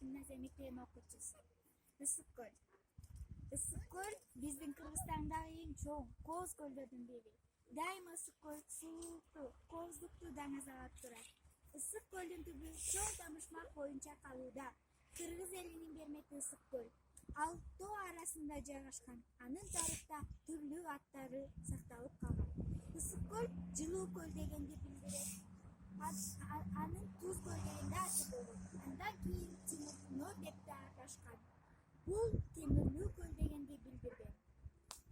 гимназия мектебинин окуучусу. Ысык көл. Ысык көл биздин Кыргызстандагы эң чоң кооз көлдөрдүн бири. Дайыма ысык көл сулуулукту, кооздукту даңазалап турат. Ысык көлдүн түбү чоң тамышмак боюнча калууда. Кыргыз элинин бермети ысык көл. Ал тоо арасында жайгашкан. Анын тарыхта түрлүү аттары сакталып калган. Ысык көл жылуу көл дегенди билдирет. Анын туз көл дегенде аты болгон. Андан кийин Тимур деп да аташкан. Бул темирлүү көл дегенди билдирген.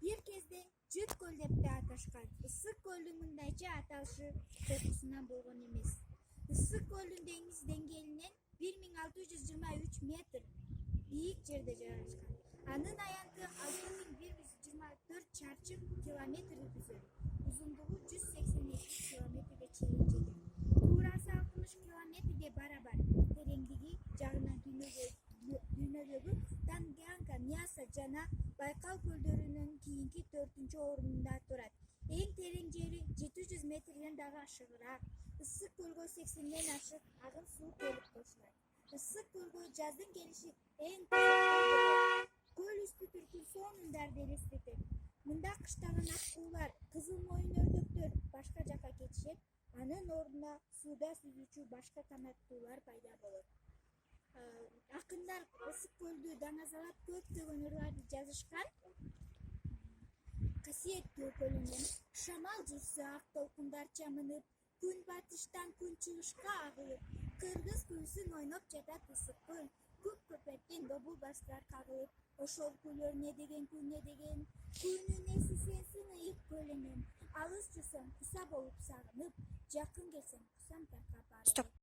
Бир кезде Жыт көл деп да аташкан. Ысык көлдүн мындайча аталышы коркусунан болгон эмес. Ысык көлдүн деңиз деңгээлинен 1623 метр бийик жерде жайгашкан. Анын аянты 6124 чарчы километрди түзөт. Узундугу 182 километрге чейин жетет. Туурасы 60 километрге барабар. Тереңдиги жагынан дүйнөдөгү Танганьика, Ньяса жана Байкал көлдөрүнөн кийинки 4-орунда турат. Эң терең жери 700 метрден дагы ашыгыраак. Ысык көлгө 80ден ашык агын суу келип кошулат. Ысык көлгө жаздын келиши эң кызыктуу. Көл үстү түркүн сонундарды элестетет. Мында кыштаган ак куулар, кызыл мойун өрдөктөр башка жакка кетишет. Анын ордуна сууда сүзүүчү башка канаттуулар пайда болот. Акындар ысык көлдү даңазалап көптөгөн ырларды жазышкан. Касиеттүү көлүнөн шамал жүрсө ак толкундар чамынып, күн батыштан күн чыгышка агылып, кыргыз күүсүн ойноп жатат ысык көл. Көк көпөктөн добул баштар кагылып, ошол күлөр не деген күн не деген. Күнүн эси сенсиң ыйык көлүнөн, алыс жүрсөң куса болуп сагынып, жакын келсең кусам таркап барып.